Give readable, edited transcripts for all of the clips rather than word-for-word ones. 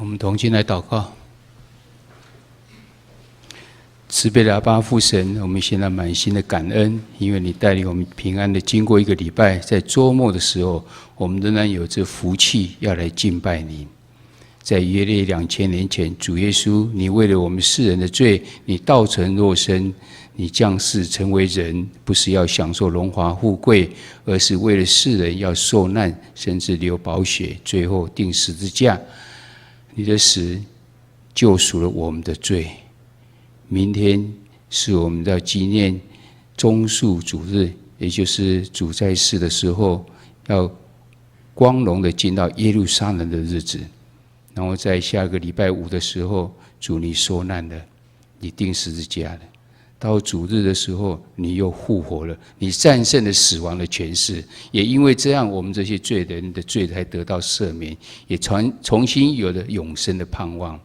我们同心来祷告。慈悲的阿爸父神，我们现在满心的感恩，因为你带领我们平安的经过一个礼拜，在周末的时候，我们仍然有这福气要来敬拜你。在约略2000年前，主耶稣，你为了我们世人的罪，你道成肉身，你降世成为人，不是要享受荣华富贵，而是为了世人要受难，甚至流宝血，最后钉十字架。你的死救赎了我们的罪。明天是我们要纪念棕树主日，也就是主在世的时候要光荣的进到耶路撒冷的日子。然后在下个礼拜五的时候，主你受难了，你钉十字架了。到主日的时候，你又复活了，你战胜了死亡的权势。也因为这样，我们这些罪人的罪才得到赦免，也重新有了永生的盼望。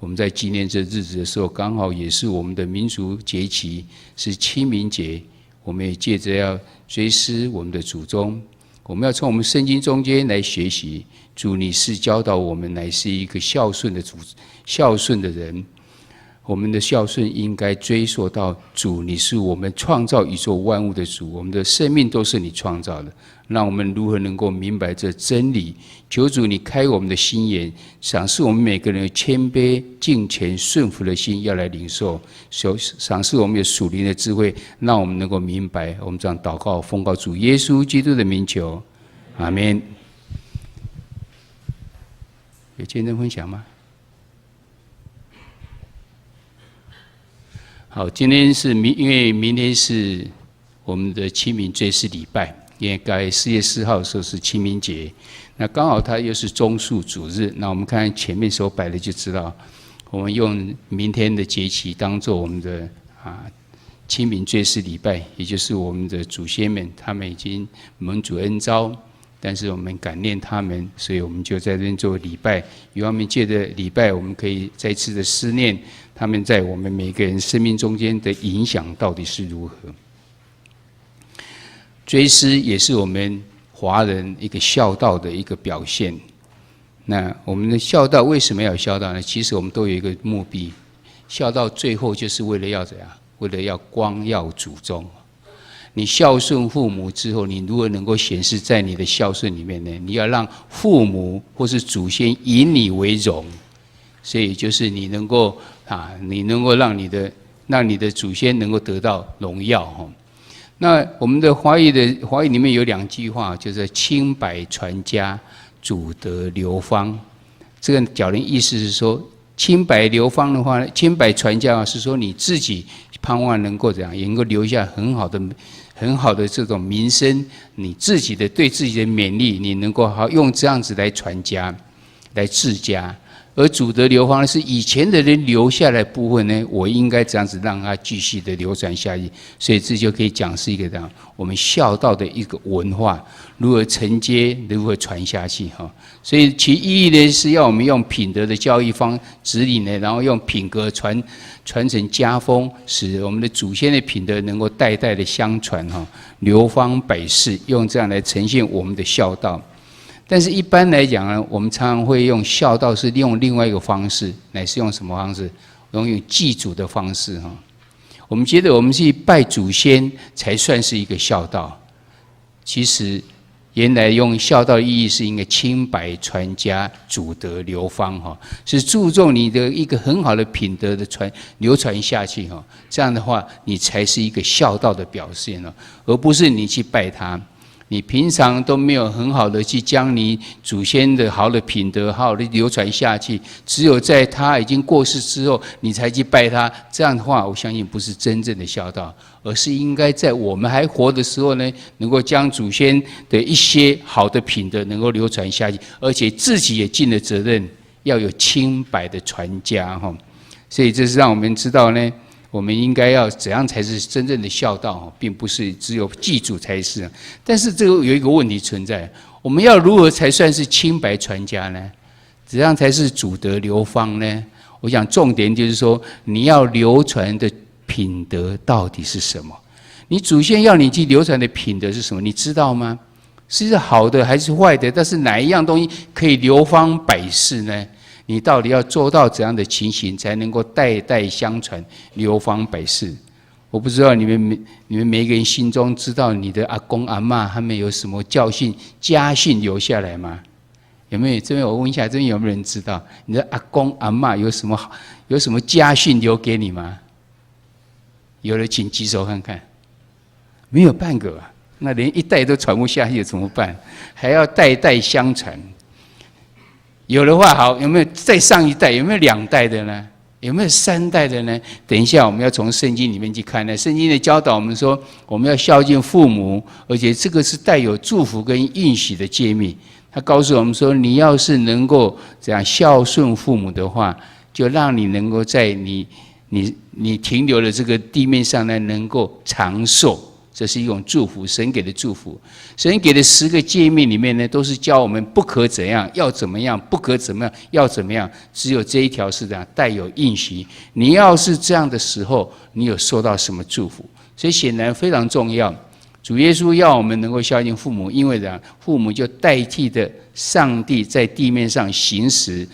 我们在纪念这日子的时候，刚好也是我们的民族节期，是清明节。我们也借着要追思我们的祖宗，我们要从我们圣经中间来学习。主，你是教导我们乃是一个孝顺的人。我们的孝顺应该追溯到主，你是我们创造宇宙万物的主，我们的生命都是你创造的。让我们如何能够明白这真理？求主你开我们的心眼，赏赐我们每个人有谦卑、敬虔、顺服的心，要来领受；赏赐我们有属灵的智慧，让我们能够明白。我们这样祷告，奉告主耶稣基督的名求，阿们。有见证分享吗？好，今天因为明天是我们的清明追思礼拜，因为在4月4号的时候是清明节，那刚好它又是棕树主日。那我们看前面所摆的就知道，我们用明天的节期当做我们的清明追思礼拜，也就是我们的祖先们，他们已经蒙主恩召，但是我们感念他们，所以我们就在这边做礼拜。与他们借着礼拜，我们可以再次的思念他们在我们每个人生命中间的影响到底是如何。追思也是我们华人一个孝道的一个表现。那我们的孝道为什么要有孝道呢？其实我们都有一个目的，孝道最后就是为了要怎样？为了要光耀祖宗。你孝顺父母之后，你如何能够显示在你的孝顺里面呢？你要让父母或是祖先以你为荣，所以就是你能够让你的祖先能够得到荣耀。那我们的华语里面有2句话，就是清白传家，祖德流芳。这个讲的意思是说，清白流芳的话，清白传家是说你自己盼望能够怎样，也能够留下很好的这种名声，你自己的对自己的勉励，你能够好用这样子来传家，来治家。而祖德流芳是以前的人留下来的部分呢，我应该这样子让它继续的流传下去，所以这就可以讲是一个这样我们孝道的一个文化，如何承接，如何传下去哈。所以其意义呢是要我们用品德的教育方指引呢，然后用品格传承家风，使我们的祖先的品德能够代代的相传哈，流芳百世，用这样来呈现我们的孝道。但是一般来讲呢，我们常常会用孝道是用另外一个方式，乃是用什么方式？用祭祖的方式哈。我们觉得我们去拜祖先才算是一个孝道，其实原来用孝道的意义是应该清白传家，祖德流芳哈，是注重你的一个很好的品德的流传下去哈。这样的话，你才是一个孝道的表现了，而不是你去拜他。你平常都没有很好的去将你祖先的好的品德好好的流传下去，只有在他已经过世之后，你才去拜他。这样的话，我相信不是真正的孝道，而是应该在我们还活的时候呢，能够将祖先的一些好的品德能够流传下去，而且自己也尽了责任，要有清白的传家哈。所以这是让我们知道呢，我们应该要怎样才是真正的孝道，并不是只有祭祖才是。但是这个有一个问题存在，我们要如何才算是清白传家呢？怎样才是祖德流芳呢？我想重点就是说，你要流传的品德到底是什么？你祖先要你去流传的品德是什么？你知道吗？是好的还是坏的？但是哪一样东西可以流芳百世呢？你到底要做到怎样的情形，才能够代代相传，流芳百世？我不知道你们每一个人心中知道你的阿公阿嬷他们有什么教训家训留下来吗？有没有？这边我问一下，这边有没有人知道你的阿公阿嬷有什么家训留给你吗？有的请举手看看。没有半个啊，那连一代都传不下去怎么办？还要代代相传。有的话好，有没有再上一代？有没有2代的呢？有没有3代的呢？等一下我们要从圣经里面去看呢。圣经的教导我们说，我们要孝敬父母，而且这个是带有祝福跟应许的诫命。他告诉我们说，你要是能够这样孝顺父母的话，就让你能够在你停留的这个地面上呢，能够长寿。这是一种祝福，神给的祝福。神给的10个诫命里面呢，都是教我们不可怎样，要怎么样；不可怎么样，要怎么样。只有这一条是这样，带有应许。你要是这样的时候，你有受到什么祝福？所以显然非常重要。主耶稣要我们能够孝敬父母，因为这样，父母就代替的上帝在地面上行使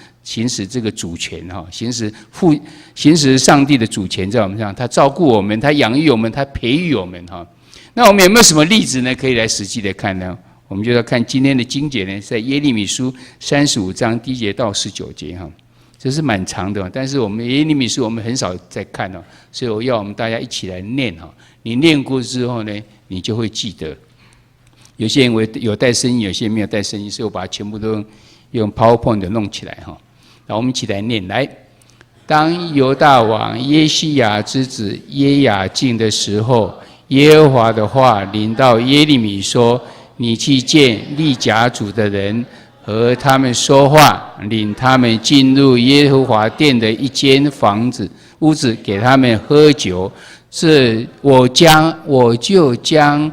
这个主权哈，行使上帝的主权在我们上，他照顾我们，他养育我们，他培育我们哈。那我们有没有什么例子呢？可以来实际的看呢？我们就要看今天的经节呢，在耶利米书35章1节到19节哈，这是蛮长的，但是我们耶利米书我们很少在看哦，所以我要我们大家一起来念哈。你念过之后呢，你就会记得。有些人有带声音，有些人没有带声音，所以我把它全部都用 PowerPoint 弄起来哈。然后我们一起来念来。当犹大王耶西亚之子耶雅敬的时候，耶和华的话临到耶利米说：“你去见利甲族的人，和他们说话，领他们进入耶和华殿的一间屋子，给他们喝酒。我就将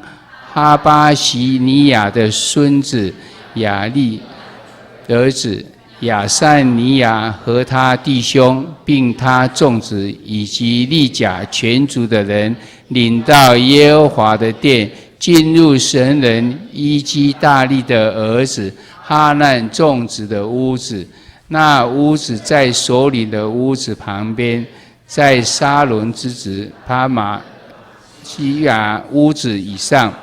哈巴西尼亚的孙子亚利儿子亚散尼亚和他弟兄，并他众子以及利甲全族的人，领到耶和华的殿，进入神人伊基大利的儿子哈难种植的屋子。那屋子在首领的屋子旁边，在沙伦之子帕马西亚屋子以上。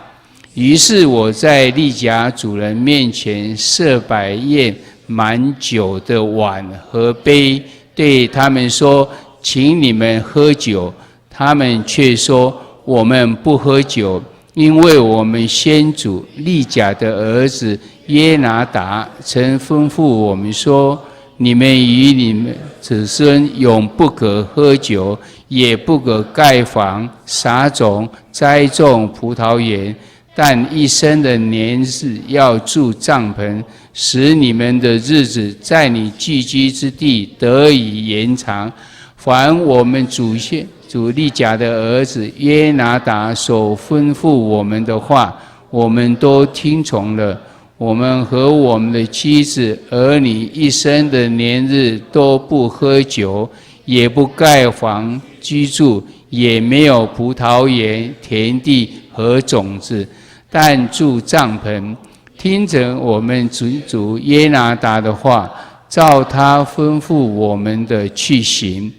于是我在利甲主人面前设摆宴满酒的碗和杯，对他们说：请你们喝酒。他们却说：我们不喝酒，因为我们先祖利甲的儿子耶拿达曾吩咐我们说：你们与你们子孙永不可喝酒，也不可盖房、撒种、栽种葡萄园，但一生的年日要住帐篷，使你们的日子在你寄居之地得以延长。凡我们主利甲的儿子约拿达所吩咐我们的话，我们都听从了。我们和我们的妻子儿女一生的年日都不喝酒，也不盖房居住，也没有葡萄园、田地和种子，但住帐篷，听着我们主耶拿达的话，照他吩咐我们的去行。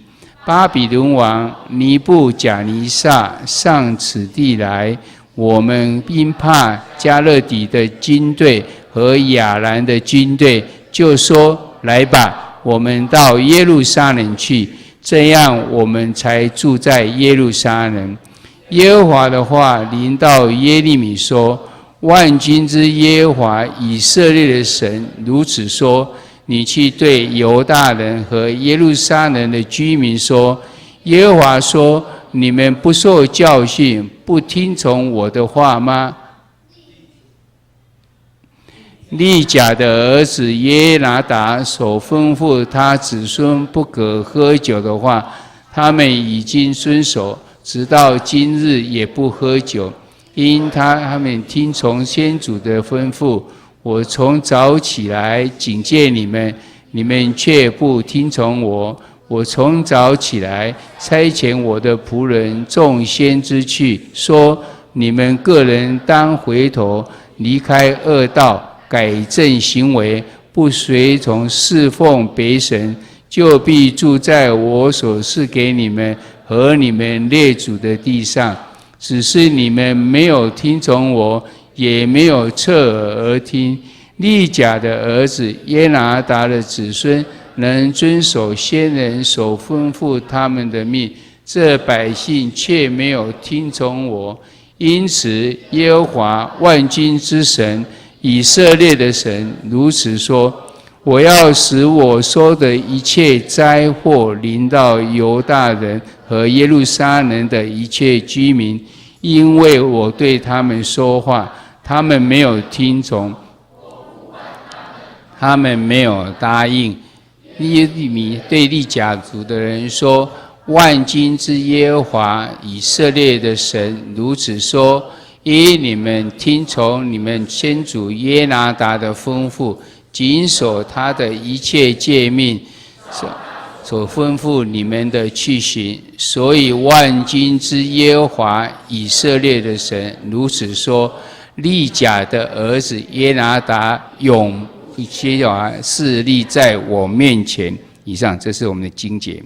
巴比伦王尼布甲尼撒上此地来，我们因怕加勒底的军队和亚兰的军队，就说：来吧，我们到耶路撒冷去。这样我们才住在耶路撒冷。耶和华的话临到耶利米说：万军之耶和华以色列的神如此说：你去对犹大人和耶路撒冷的居民说：耶和华说，你们不受教训，不听从我的话吗？利甲的儿子耶拿达所吩咐他子孙不可喝酒的话，他们已经遵守，直到今日也不喝酒，因他们听从先祖的吩咐。我从早起来警戒你们，你们却不听从我。我从早起来差遣我的仆人众先知去，说：你们个人当回头，离开恶道，改正行为，不随从侍奉别神，就必住在我所赐给你们和你们列祖的地上。只是你们没有听从我，也没有侧耳而听。利甲的儿子耶拿达的子孙能遵守先人所吩咐他们的命，这百姓却没有听从我。因此耶和华万军之神以色列的神如此说：我要使我说的一切灾祸临到犹大人和耶路撒冷的一切居民，因为我对他们说话，他们没有听从，他们没有答应。耶利米对利甲族的人说：万军之耶和华以色列的神如此说：因你们听从你们先祖耶拿达的吩咐，谨守他的一切诫命，所吩咐你们的去行，所以万军之耶和华以色列的神如此说：利甲的儿子耶拿达永侍立在我面前。以上，这是我们的经节。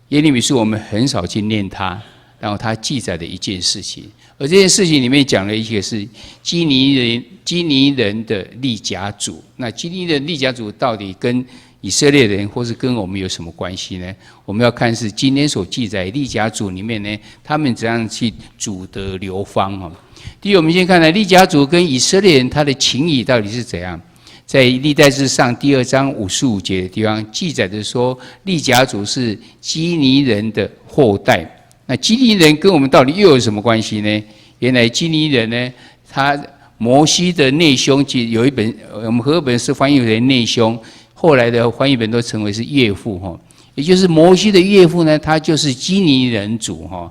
耶利米书我们很少去念它，然后它记载的一件事情，而这件事情里面讲了一个是基尼人的利甲族。那基尼人利甲族到底跟以色列人或是跟我们有什么关系呢？我们要看是今天所记载利甲族里面呢，他们怎样去主得流芳。第一，我们先看利甲族跟以色列人他的情谊到底是怎样。在历代志上第2章55节的地方记载的说，利甲族是基尼人的后代。那基尼人跟我们到底又有什么关系呢？原来基尼人呢，他摩西的内兄，其实有一本我们和合本是翻译为内兄，后来的翻译本都称为是岳父哈，也就是摩西的岳父呢，他就是基尼人族哈，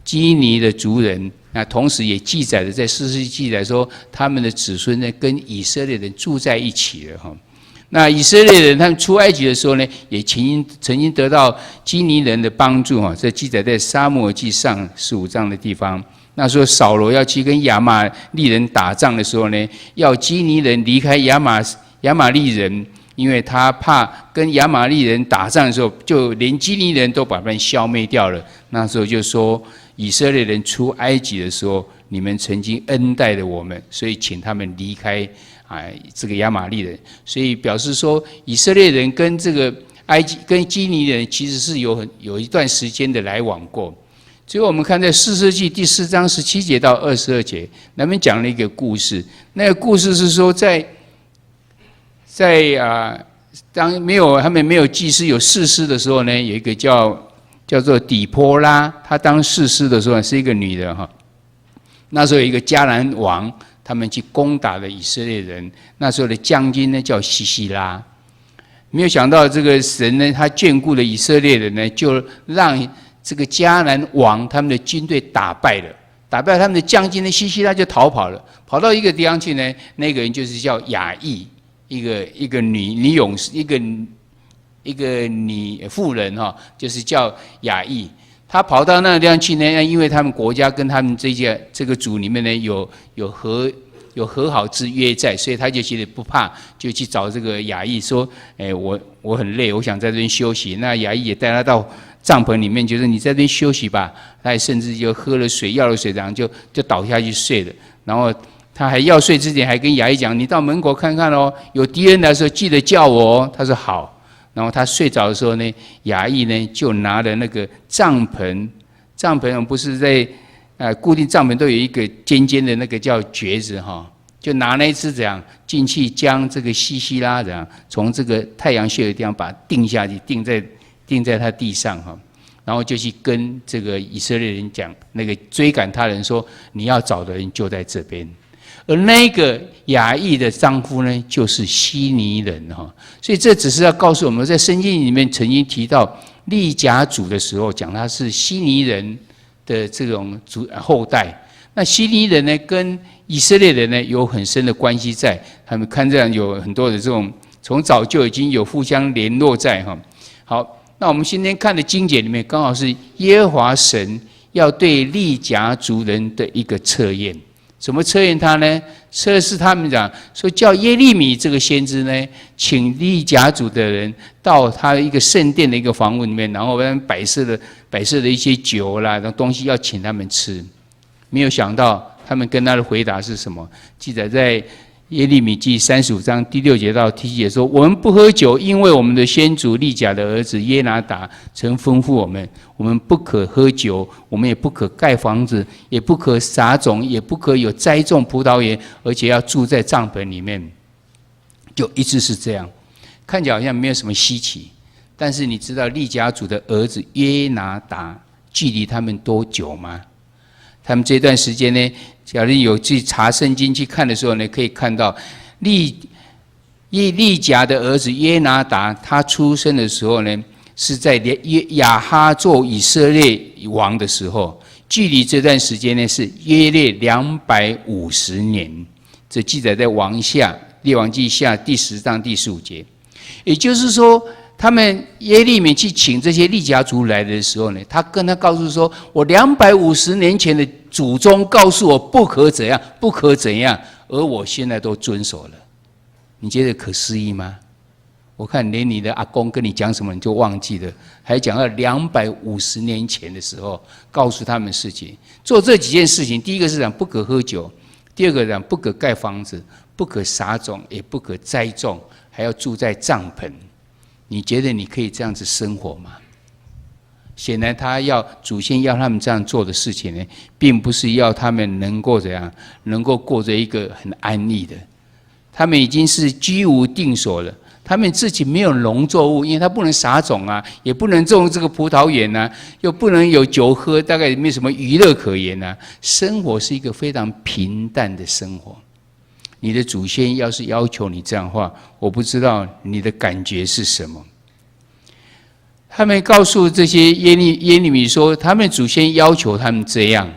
基尼的族人。那同时也记载了，在士师记载说，他们的子孙呢跟以色列人住在一起了哈。那以色列人他们出埃及的时候呢，也曾经得到基尼人的帮助哈。这记载在撒母耳记上15章的地方。那时候扫罗要去跟亚玛利人打仗的时候呢，要基尼人离开亚玛利人，因为他怕跟亚玛利人打仗的时候，就连基尼人都把他们消灭掉了。那时候就说，以色列人出埃及的时候，你们曾经恩待了我们，所以请他们离开这个亚玛利人。所以表示说，以色列人跟这个埃及跟基尼人其实是有一段时间的来往过。最后我们看在士师记第4章17节到22节，他们讲了一个故事。那个故事是说，当他们没有祭司有士师的时候呢，有一个叫做底波拉，她当士师的时候是一个女人哈。那时候有一个迦南王，他们去攻打了以色列人。那时候的将军呢叫西西拉，没有想到这个神呢，他眷顾了以色列人呢，就让这个迦南王他们的军队打败他们的将军呢，西西拉就逃跑了，跑到一个地方去呢，那个人就是叫雅意，一个女勇士，一个女妇人哈，就是叫雅意。她跑到那个地方去呢，因为他们国家跟他们这个族里面呢有和好之约在，所以他就觉得不怕，就去找这个雅意说：我很累，我想在这边休息。那雅意也带他到帐篷里面，就说你在这边休息吧。他也甚至就喝了水，要了水，然后就倒下去睡了。然后他还要睡之前，还跟雅意讲：你到门口看看哦，有敌人来的时候记得叫我哦。他说好。然后他睡着的时候呢，雅意呢就拿了那个帐篷不是在固定帐篷都有一个尖尖的那个叫橛子哈，就拿那一只这样进去，将这个西西拉这样从这个太阳穴的地方把它钉下去，钉在他地上哈，然后就去跟这个以色列人讲，那个追赶他人说，你要找的人就在这边。而那个雅意的丈夫呢，就是希尼人哈，所以这只是要告诉我们，在圣经里面曾经提到利甲族的时候，讲他是希尼人的这种后代。那希尼人呢，跟以色列人呢有很深的关系在，他们看这样有很多的这种，从早就已经有互相联络在哈。好，那我们今天看的经节里面，刚好是耶和华神要对利甲族人的一个测验。怎么测验他呢？测试他们讲说，叫耶利米这个先知呢，请利甲族的人到他一个圣殿的一个房屋里面，然后摆设的一些酒啦，那东西要请他们吃。没有想到他们跟他的回答是什么？记载在耶利米记35章第6节到第7节说：“我们不喝酒，因为我们的先祖利甲的儿子耶拿达曾吩咐我们，我们不可喝酒，我们也不可盖房子，也不可撒种，也不可有栽种葡萄园，而且要住在帐篷里面。”就一直是这样，看起来好像没有什么稀奇。但是你知道利甲族的儿子耶拿达距离他们多久吗？他们这段时间呢，假如有去查圣经去看的时候呢，可以看到利甲的儿子耶拿达，他出生的时候呢，是在亚哈做以色列王的时候，距离这段时间呢是约略250年。这记载在列王记下第10章第15节。也就是说，他们耶利米去请这些利甲族来的时候呢，他告诉说：“我250年前的祖宗告诉我不可怎样，不可怎样，而我现在都遵守了。”你觉得可思议吗？我看连你的阿公跟你讲什么你就忘记了，还讲到250年前的时候告诉他们事情。做这几件事情，第一个是讲不可喝酒，第二个讲不可盖房子，不可撒种，也不可栽种，还要住在帐篷。你觉得你可以这样子生活吗？显然祖先要他们这样做的事情呢，并不是要他们能够怎样，能够过着一个很安逸的。他们已经是居无定所了，他们自己没有农作物，因为他不能撒种啊，也不能种这个葡萄园啊，又不能有酒喝，大概也没什么娱乐可言啊。生活是一个非常平淡的生活。你的祖先要是要求你这样的话，我不知道你的感觉是什么。他们告诉这些耶利米说，他们祖先要求他们这样，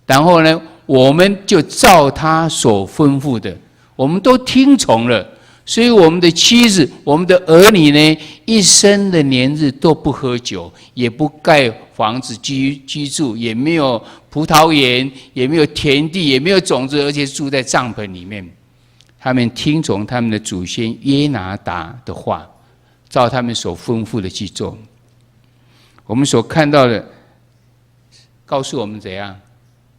然后呢，我们就照他所吩咐的，我们都听从了。所以我们的妻子、我们的儿女呢，一生的年日都不喝酒，也不盖房子居住，也没有葡萄园，也没有田地，也没有种子，而且住在帐篷里面。他们听从他们的祖先耶拿达的话，照他们所吩咐的去做。我们所看到的，告诉我们怎样，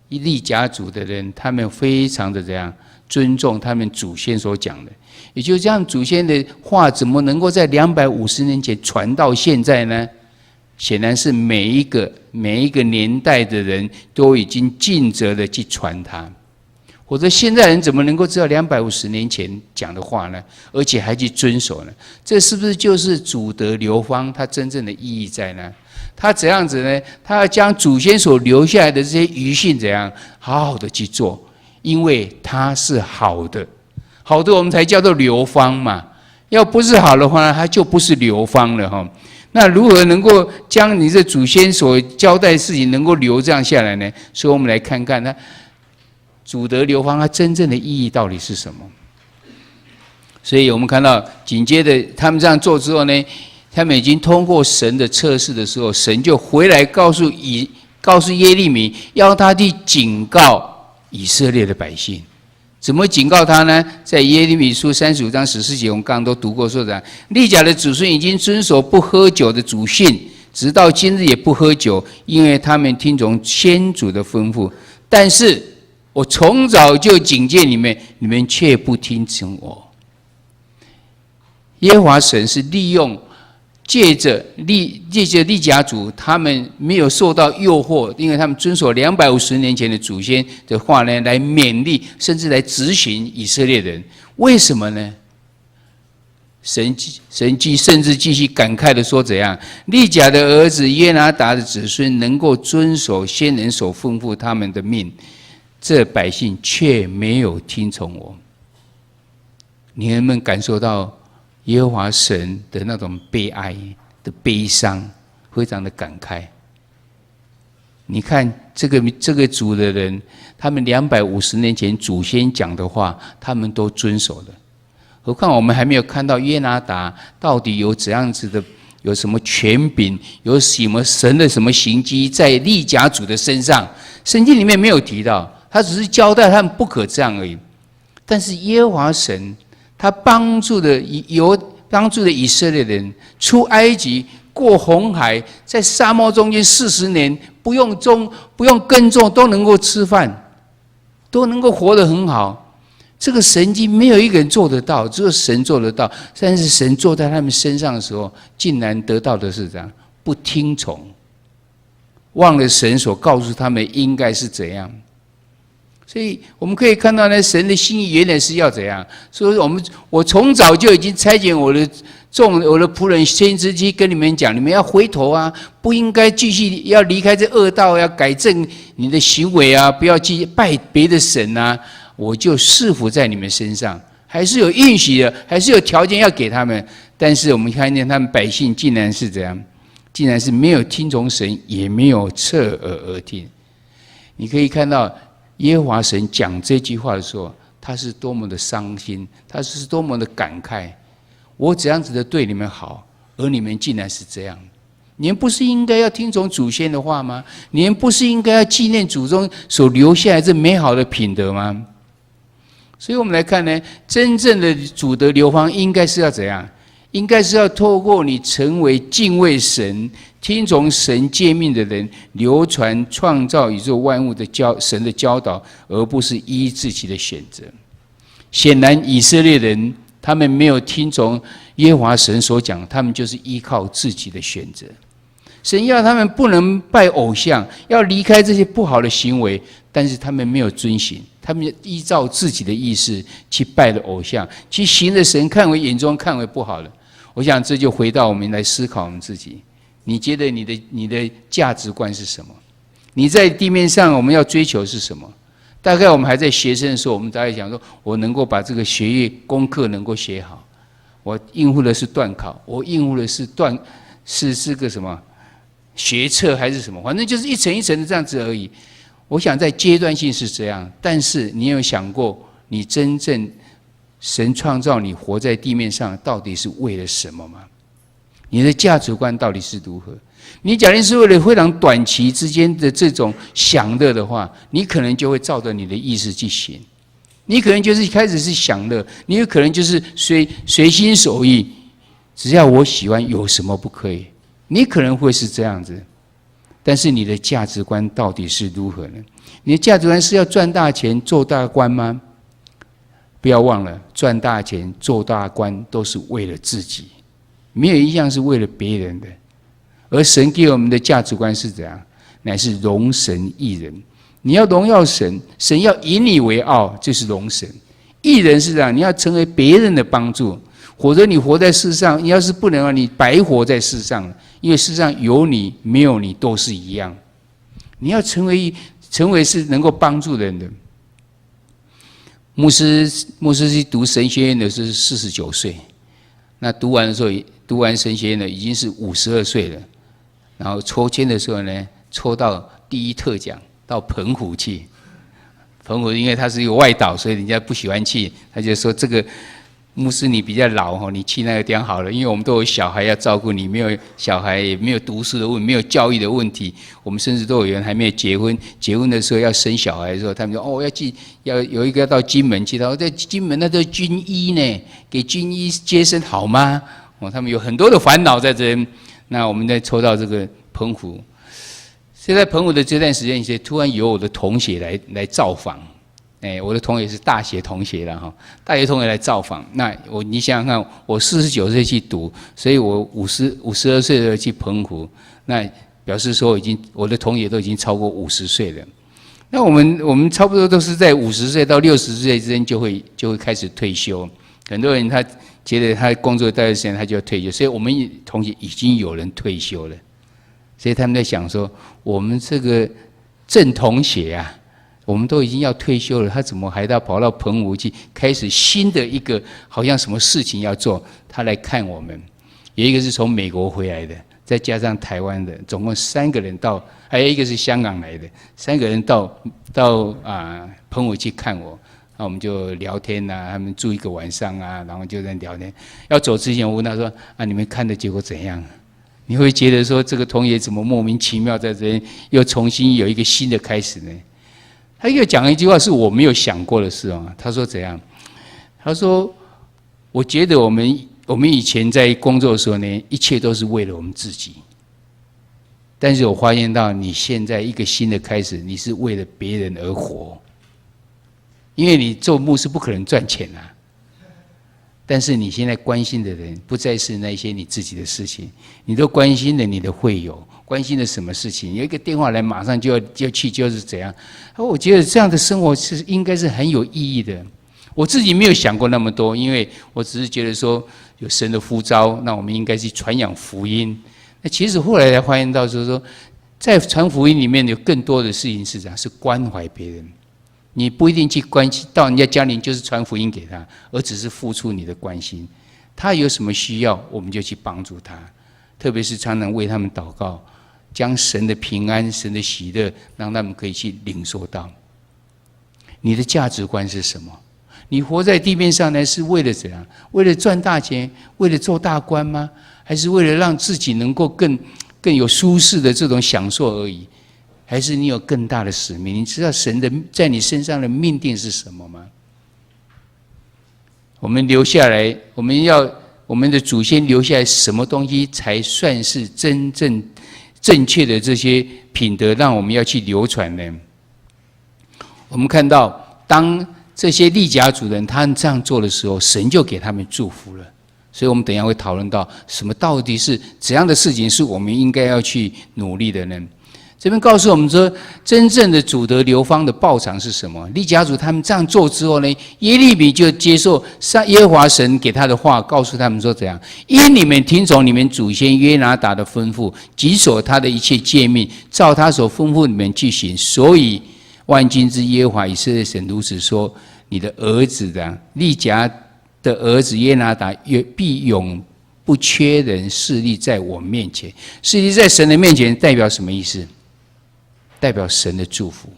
利甲族的人，他们非常的怎样尊重他们祖先所讲的。也就是这样，祖先的话怎么能够在250年前传到现在呢？显然是每一个年代的人都已经尽责的去传它。否则现在人怎么能够知道250年前讲的话呢？而且还去遵守呢？这是不是就是祖德流芳它真正的意义在呢？他怎样子呢？他要将祖先所留下来的这些余训怎样好好的去做，因为它是好的，好的我们才叫做流芳嘛。要不是好的话，它就不是流芳了哈。那如何能够将你这祖先所交代的事情能够留这样下来呢？所以我们来看看它祖德流芳它真正的意义到底是什么。所以我们看到紧接着他们这样做之后呢，他们已经通过神的测试的时候，神就回来告诉耶利米，要他去警告以色列的百姓。怎么警告他呢？在耶利米书35章14节，我们刚刚都读过，说的利甲的子孙已经遵守不喝酒的祖训，直到今日也不喝酒，因为他们听从先祖的吩咐。但是我从早就警戒你们，你们却不听从我。耶和华神是借着利甲族，他们没有受到诱惑，因为他们遵守250年前的祖先的话呢，来勉励甚至来执行以色列人。为什么呢？神甚至继续感慨的说怎样，利甲的儿子约拿达的子孙能够遵守先人所吩咐他们的命，这百姓却没有听从我。你能不能感受到耶和华神的那种悲哀的悲伤，非常的感慨？你看这个族的人，他们250年前祖先讲的话，他们都遵守了。何况我们还没有看到约拿达到底有怎样子的，有什么权柄，有什么神的什么行迹在利甲族的身上，圣经里面没有提到。他只是交代他们不可这样而已。但是耶和华神，他帮助的以色列人出埃及，过红海，在沙漠中间40年，不用耕种都能够吃饭，都能够活得很好。这个神迹没有一个人做得到，只有神做得到。但是神坐在他们身上的时候，竟然得到的是这样：不听从，忘了神所告诉他们应该是怎样。所以我们可以看到呢，神的心意原来是要怎样。所以我从早就已经差遣我的仆人先知去跟你们讲，你们要回头啊，不应该继续要离开这恶道，要改正你的行为啊，不要去拜别的神啊。我就赐福在你们身上，还是有应许的，还是有条件要给他们。但是我们看见他们百姓竟然是怎样，竟然是没有听从神，也没有侧耳而听。你可以看到耶和华神讲这句话的时候，他是多么的伤心，他是多么的感慨。我这样子的对你们好，而你们竟然是这样。你们不是应该要听从祖先的话吗？你们不是应该要纪念祖宗所留下来这美好的品德吗？所以我们来看呢，真正的祖德流芳应该是要怎样？应该是要透过你成为敬畏神、听从神诫命的人，流传创造宇宙万物的神的教导，而不是依自己的选择。显然以色列人他们没有听从耶和华神所讲，他们就是依靠自己的选择。神要他们不能拜偶像，要离开这些不好的行为，但是他们没有遵行，他们依照自己的意识去拜了偶像，去行了神眼中看为不好的。我想这就回到我们来思考我们自己，你觉得你的价值观是什么？你在地面上我们要追求是什么？大概我们还在学生的时候，我们大概想说，我能够把这个学业功课能够写好，我应付的是段考，我应付的是个什么学测还是什么，反正就是一层一层的这样子而已。我想在阶段性是这样，但是你有想过，你真正神创造你活在地面上，到底是为了什么吗？你的价值观到底是如何？你假定是为了非常短期之间的这种享乐的话，你可能就会照着你的意识去行，你可能就是开始是享乐，你有可能就是随心所欲，只要我喜欢，有什么不可以？你可能会是这样子，但是你的价值观到底是如何呢？你的价值观是要赚大钱、做大官吗？不要忘了，赚大钱、做大官都是为了自己，没有一项是为了别人的。而神给我们的价值观是怎样？乃是荣神益人。你要荣耀神，神要以你为傲，就是荣神。益人是这样，你要成为别人的帮助，否则你活在世上，你要是不能啊，你白活在世上，因为世上有你没有你都是一样。你要成为是能够帮助人的。牧师去读神学院的是49岁，那读完神学院的已经是52岁了。然后抽签的时候呢，抽到第一特奖，到澎湖去。澎湖因为它是一个外岛，所以人家不喜欢去，他就说这个牧师你比较老，你去那个地方好了，因为我们都有小孩要照顾，你没有小孩，也没有读书的问题，没有教育的问题。我们甚至都有人还没有结婚，结婚的时候要生小孩的时候，他们说要有一个要到金门去，他说在金门那都是军医呢，给军医接生好吗？他们有很多的烦恼在这边。那我们再抽到这个澎湖，所以在澎湖的这段时间，突然有我的同学来造访，我的同学是大学同学了哈，大学同学来造访。那你想想看，我49岁去读，所以我52岁的去澎湖，那表示说我的同学都已经超过50岁了。那我们差不多都是在50岁到60岁之间就会开始退休，很多人他觉得他工作一段时间他就要退休，所以我们同学已经有人退休了，所以他们在想说，我们这个郑同学啊，我们都已经要退休了，他怎么还要跑到澎湖去开始新的一个好像什么事情要做？他来看我们，有一个是从美国回来的，再加上台湾的，总共3个人到，还有一个是香港来的，3个人到澎湖去看我。那我们就聊天啊，他们住一个晚上啊，然后就在聊天。要走之前，我问他说：“你们看的结果怎样？”你会觉得说，这个同学怎么莫名其妙在这边又重新有一个新的开始呢？他又讲一句话是我没有想过的事啊。他说怎样？他说：“我觉得我们以前在工作的时候呢，一切都是为了我们自己。但是我发现到你现在一个新的开始，你是为了别人而活。因为你做牧师不可能赚钱啊。但是你现在关心的人，不再是那些你自己的事情，你都关心了你的会友，关心了什么事情？有一个电话来，马上就要去，就是怎样？我觉得这样的生活应该是很有意义的。”我自己没有想过那么多，因为我只是觉得说有神的呼召，那我们应该去传扬福音。那其实后来才发现到，就是说，在传福音里面有更多的事情是这样，是关怀别人。你不一定去关心到人家家里就是传福音给他，而只是付出你的关心。他有什么需要，我们就去帮助他。特别是常常为他们祷告，将神的平安、神的喜乐，让他们可以去领受到。你的价值观是什么？你活在地面上呢，是为了怎样？为了赚大钱，为了做大官吗？还是为了让自己能够更有舒适的这种享受而已？还是你有更大的使命？你知道神的在你身上的命定是什么吗？我们留下来，我们的祖先留下来什么东西才算是真正正确的这些品德，让我们要去流传呢？我们看到当这些利甲族人他们这样做的时候，神就给他们祝福了。所以我们等一下会讨论到什么到底是怎样的事情是我们应该要去努力的呢？这边告诉我们说，真正的主得流芳的报偿是什么？利甲族他们这样做之后呢，耶利米就接受耶和华神给他的话，告诉他们说怎样？因你们听从你们祖先约拿达的吩咐，谨守他的一切诫命，照他所吩咐你们去行，所以万军之耶和华以色列神如此说：你的儿子的利甲的儿子约拿达必永不缺人侍立在我面前。侍立在神的面前代表什么意思？代表神的祝福。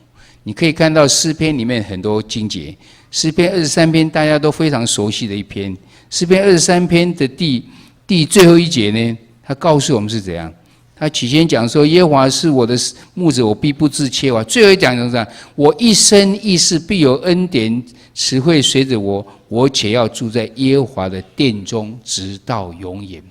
你可以看到诗篇里面很多经节，诗篇23篇大家都非常熟悉的一篇。诗篇23篇的第最后一节呢，他告诉我们是怎样。他起先讲说，耶和华是我的牧者，我必不致缺乏。最后一讲就是这样，我一生一世必有恩典慈惠随着我，我且要住在耶和华的殿中，直到永远。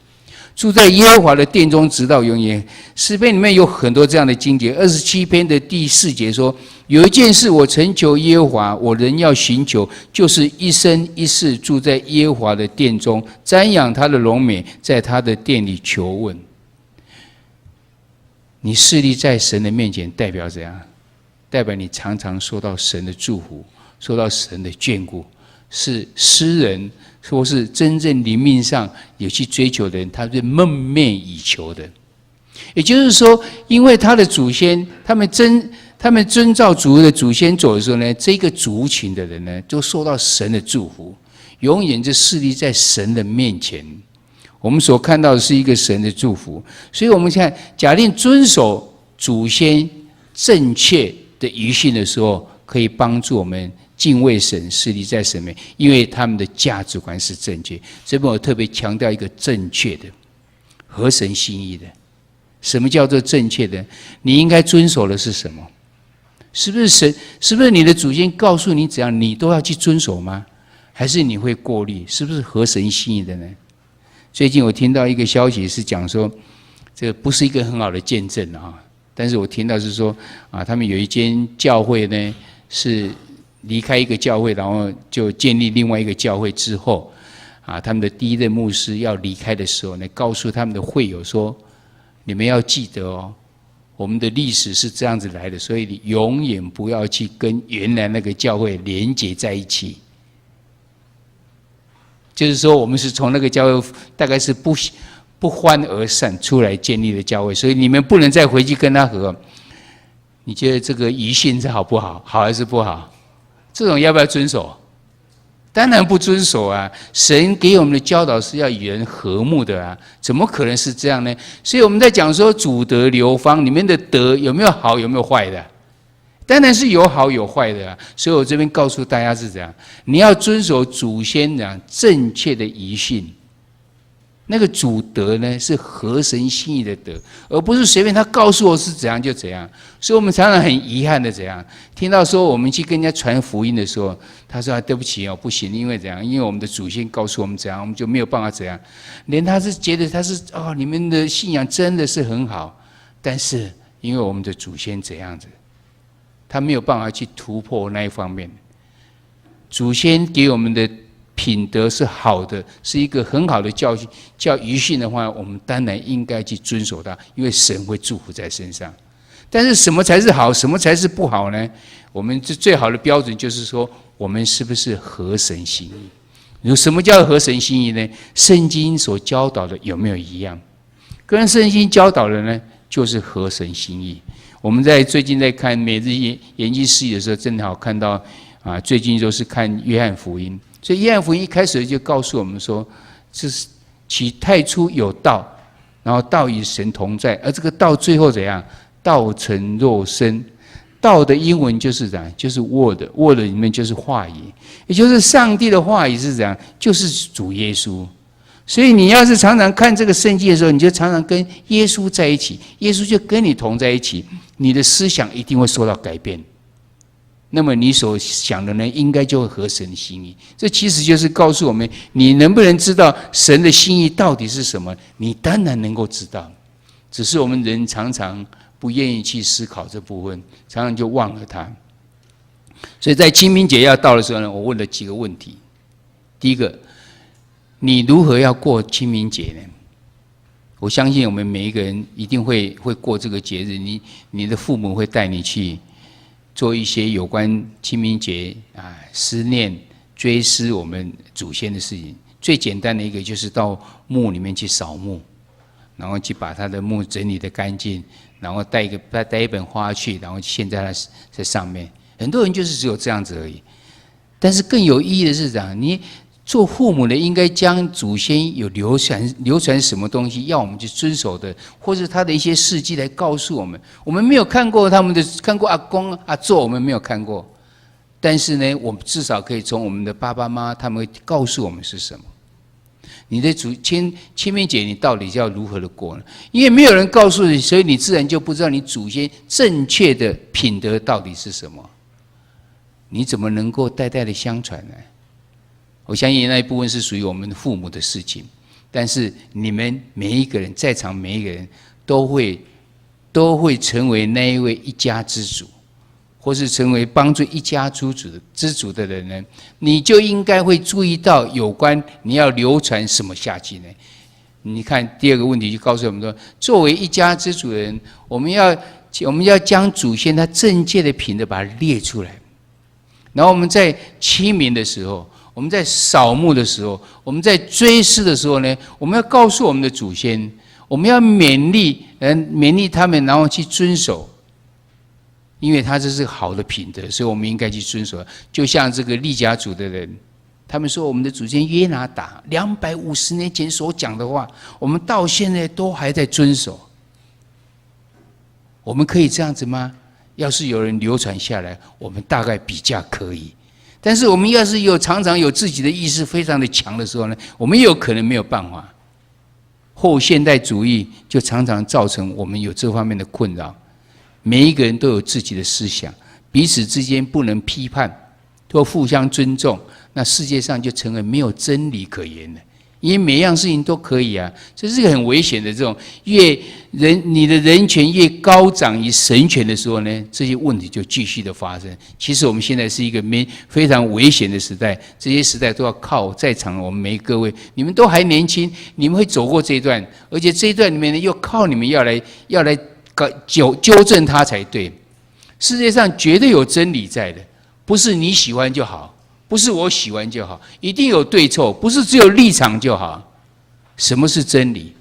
住在耶和华的殿中，直到永远。诗篇里面有很多这样的经节。27篇的第4节说，有一件事我曾求耶和华，我仍要寻求，就是一生一世住在耶和华的殿中，瞻仰他的荣美，在他的殿里求问。你侍立在神的面前，代表怎样？代表你常常受到神的祝福，受到神的眷顾。是诗人或是真正灵命上有去追求的人，他是梦寐以求的。也就是说，因为他的祖先，他们遵照主的祖先走的时候呢，这个族群的人呢，都受到神的祝福，永远就侍立在神的面前。我们所看到的是一个神的祝福，所以我们看，假定遵守祖先正确的遗训的时候，可以帮助我们敬畏神，侍立在神面，因为他们的价值观是正确。这边我特别强调一个正确的、合神心意的。什么叫做正确的？你应该遵守的是什么？是不是神？是不是你的祖先告诉你怎样，你都要去遵守吗？还是你会过滤？是不是合神心意的呢？最近我听到一个消息是讲说，这个不是一个很好的见证啊。但是我听到是说啊，他们有一间教会呢，是离开一个教会，然后就建立另外一个教会之后，啊，他们的第一任牧师要离开的时候呢，告诉他们的会友说：你们要记得哦，我们的历史是这样子来的，所以你永远不要去跟原来那个教会连结在一起。就是说，我们是从那个教会大概是不欢而散出来建立的教会，所以你们不能再回去跟他合。你觉得这个遗训是好不好？好还是不好？这种要不要遵守？当然不遵守啊！神给我们的教导是要与人和睦的啊，怎么可能是这样呢？所以我们在讲说主德流芳，里面的德有没有好，有没有坏的？当然是有好有坏的啊！所以我这边告诉大家是这样：你要遵守祖先讲正确的遗训，那个主德呢，是合神心意的德，而不是随便他告诉我是怎样就怎样。所以我们常常很遗憾的怎样，听到说我们去跟人家传福音的时候，他说对不起哦，不行，因为怎样？因为我们的祖先告诉我们怎样，我们就没有办法怎样。连他是觉得他是你们的信仰真的是很好，但是因为我们的祖先怎样子，他没有办法去突破那一方面。祖先给我们的品德是好的，是一个很好的教训。叫遗训的话，我们当然应该去遵守它，因为神会祝福在身上。但是什么才是好，什么才是不好呢？我们最好的标准就是说，我们是不是合神心意？什么叫合神心意呢？圣经所教导的有没有一样？跟圣经教导的呢，就是合神心意。我们最近在看每日研经释义的时候，正好看到最近都是看约翰福音。所以约翰福音一开始就告诉我们说，是起太初有道，然后道与神同在，而这个道最后怎样？道成肉身。道的英文就是怎样？就是 word 里面就是话语，也就是上帝的话语是怎样？就是主耶稣。所以你要是常常看这个圣经的时候，你就常常跟耶稣在一起，耶稣就跟你同在一起，你的思想一定会受到改变。那么你所想的呢，应该就会合神的心意。这其实就是告诉我们，你能不能知道神的心意到底是什么？你当然能够知道，只是我们人常常不愿意去思考这部分，常常就忘了它。所以在清明节要到的时候呢，我问了几个问题。第一个，你如何要过清明节呢？我相信我们每一个人一定会过这个节日，你的父母会带你去做一些有关清明节思念、追思我们祖先的事情。最简单的一个就是到墓里面去扫墓，然后去把他的墓整理得干净，然后带一本花去，然后献在在上面。很多人就是只有这样子而已。但是更有意义的是怎样？你做父母的应该将祖先有流传什么东西要我们去遵守的，或者他的一些事迹来告诉我们。我们没有看过看过阿公阿祖，我们没有看过，但是呢，我们至少可以从我们的爸爸妈妈他们会告诉我们是什么。你的清明节你到底要如何的过呢？因为没有人告诉你，所以你自然就不知道你祖先正确的品德到底是什么。你怎么能够代代的相传呢？我相信那一部分是属于我们父母的事情，但是你们每一个人在场，每一个人都会成为那一位一家之主，或是成为帮助一家之主的人呢，你就应该会注意到有关你要流传什么下去呢？你看第二个问题就告诉我们说，作为一家之主的人，我们要将祖先他正确的品德把它列出来，然后我们在清明的时候，我们在扫墓的时候，我们在追思的时候呢，我们要告诉我们的祖先，我们要勉励他们，然后去遵守，因为他这是好的品德，所以我们应该去遵守。就像这个利甲族的人，他们说我们的祖先约拿达250年前所讲的话，我们到现在都还在遵守。我们可以这样子吗？要是有人流传下来，我们大概比较可以。但是我们要是常常有自己的意识非常的强的时候呢，我们也有可能没有办法。后现代主义就常常造成我们有这方面的困扰。每一个人都有自己的思想，彼此之间不能批判，都互相尊重，那世界上就成为没有真理可言了。因为每一样事情都可以啊，这是一个很危险的这种，你的人权越高涨于神权的时候呢，这些问题就继续的发生。其实我们现在是一个非常危险的时代，这些时代都要靠在场的我们每各位，你们都还年轻，你们会走过这一段，而且这一段里面呢，又靠你们要来纠正它才对。世界上绝对有真理在的，不是你喜欢就好，不是我喜欢就好，一定有对错，不是只有立场就好。什么是真理？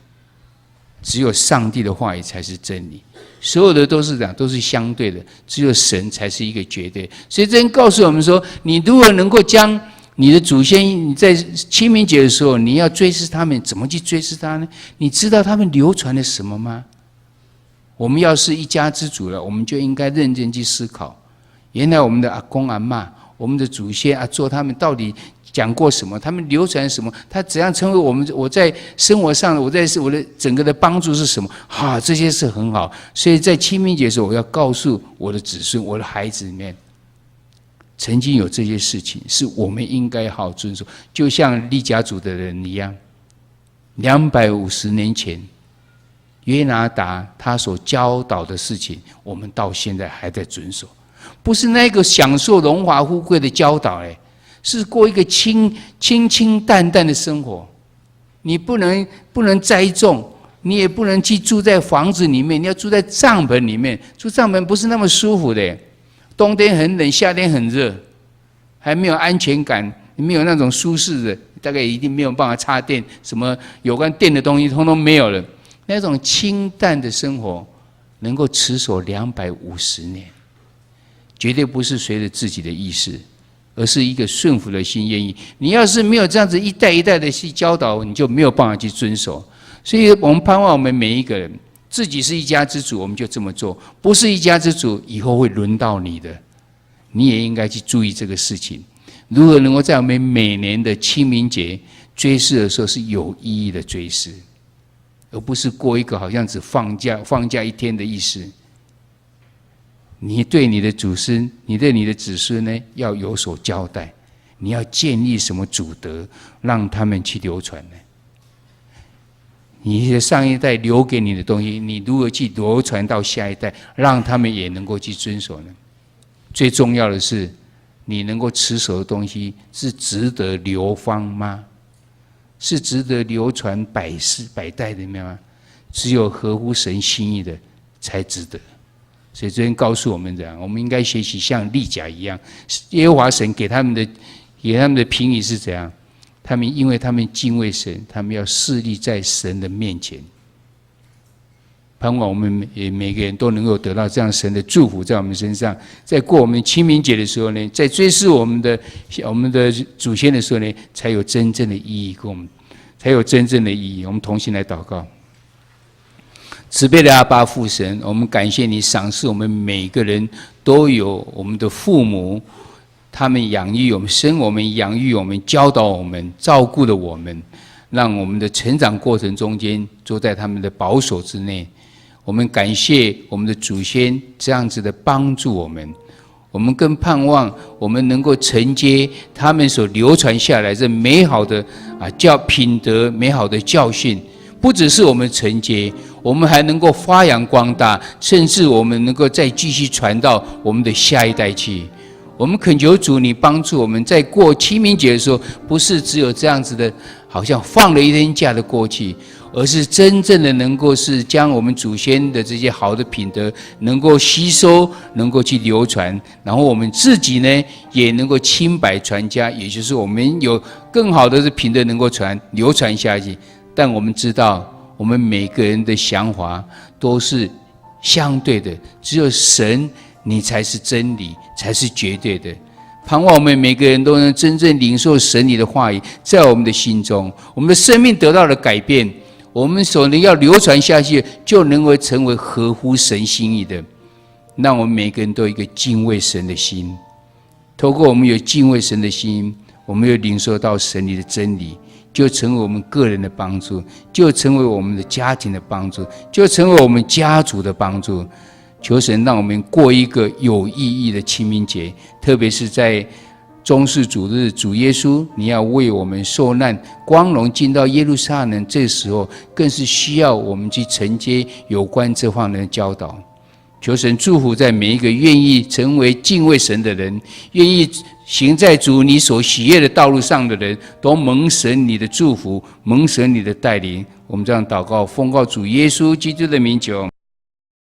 只有上帝的话语才是真理，所有的都是这样，都是相对的，只有神才是一个绝对。所以这人告诉我们说，你如何能够将你的祖先，你在清明节的时候，你要追思他们，怎么去追思他呢？你知道他们流传了什么吗？我们要是一家之主了，我们就应该认真去思考，原来我们的阿公阿嬷，我们的祖先阿祖他们到底讲过什么，他们流传什么，他怎样成为我在生活上，我的整个的帮助是什么？这些是很好。所以在清明节的时候，我要告诉我的子孙、我的孩子里面，曾经有这些事情，是我们应该好好遵守。就像利甲族的人一样，250年前，约拿达他所教导的事情，我们到现在还在遵守。不是那个享受荣华富贵的教导，是过一个清淡淡的生活。你不能栽种，你也不能去住在房子里面，你要住在帐篷里面。住帐篷不是那么舒服的，冬天很冷，夏天很热，还没有安全感，没有那种舒适的，大概一定没有办法插电，什么有关电的东西通通没有了。那种清淡的生活能够持守250年，绝对不是随着自己的意识，而是一个顺服的心愿意。你要是没有这样子一代一代的去教导，你就没有办法去遵守。所以我们盼望我们每一个人，自己是一家之主，我们就这么做；不是一家之主，以后会轮到你的，你也应该去注意这个事情。如何能够在我们每年的清明节追思的时候是有意义的追思，而不是过一个好像只放假一天的意思。你对你的祖孙，你对你的子孙呢，要有所交代。你要建立什么祖德，让他们去流传呢？你的上一代留给你的东西，你如何去流传到下一代，让他们也能够去遵守呢？最重要的是，你能够持守的东西是值得流芳吗？是值得流传百世百代的吗？只有合乎神心意的才值得。所以这边告诉我们这样，我们应该学习像利甲一样，耶和华神给他们的评语是怎样？因为他们敬畏神，他们要侍立在神的面前。盼望我们也每个人都能够得到这样神的祝福在我们身上。在过我们清明节的时候呢，在追思我们的祖先的时候呢，才有真正的意义，才有真正的意义。我们同心来祷告。慈悲的阿爸父神，我们感谢你赏赐我们每个人都有我们的父母，他们养育我们、生我们、养育我们、教导我们、照顾了我们，让我们的成长过程中间都在他们的保守之内。我们感谢我们的祖先这样子的帮助我们，我们更盼望我们能够承接他们所流传下来这美好的品德、美好的教训。不只是我们承接，我们还能够发扬光大，甚至我们能够再继续传到我们的下一代去。我们恳求主，你帮助我们在过清明节的时候，不是只有这样子的，好像放了一天假的过去，而是真正的能够是将我们祖先的这些好的品德能够吸收，能够去流传，然后我们自己呢也能够清白传家，也就是我们有更好的品德能够流传下去。但我们知道，我们每个人的想法都是相对的，只有神你才是真理，才是绝对的。盼望我们每个人都能真正领受神你的话语，在我们的心中，我们的生命得到了改变，我们所能要流传下去，就能够成为合乎神心意的。让我们每个人都有一个敬畏神的心，透过我们有敬畏神的心，我们又领受到神你的真理，就成为我们个人的帮助，就成为我们的家庭的帮助，就成为我们家族的帮助。求神让我们过一个有意义的清明节，特别是在终世主日，主耶稣你要为我们受难，光荣进到耶路撒冷，这时候更是需要我们去承接有关这方面的教导。求神祝福在每一个愿意成为敬畏神的人，愿意行在主你所喜悦的道路上的人，都蒙神你的祝福，蒙神你的带领。我们这样祷告，奉告主耶稣基督的名求。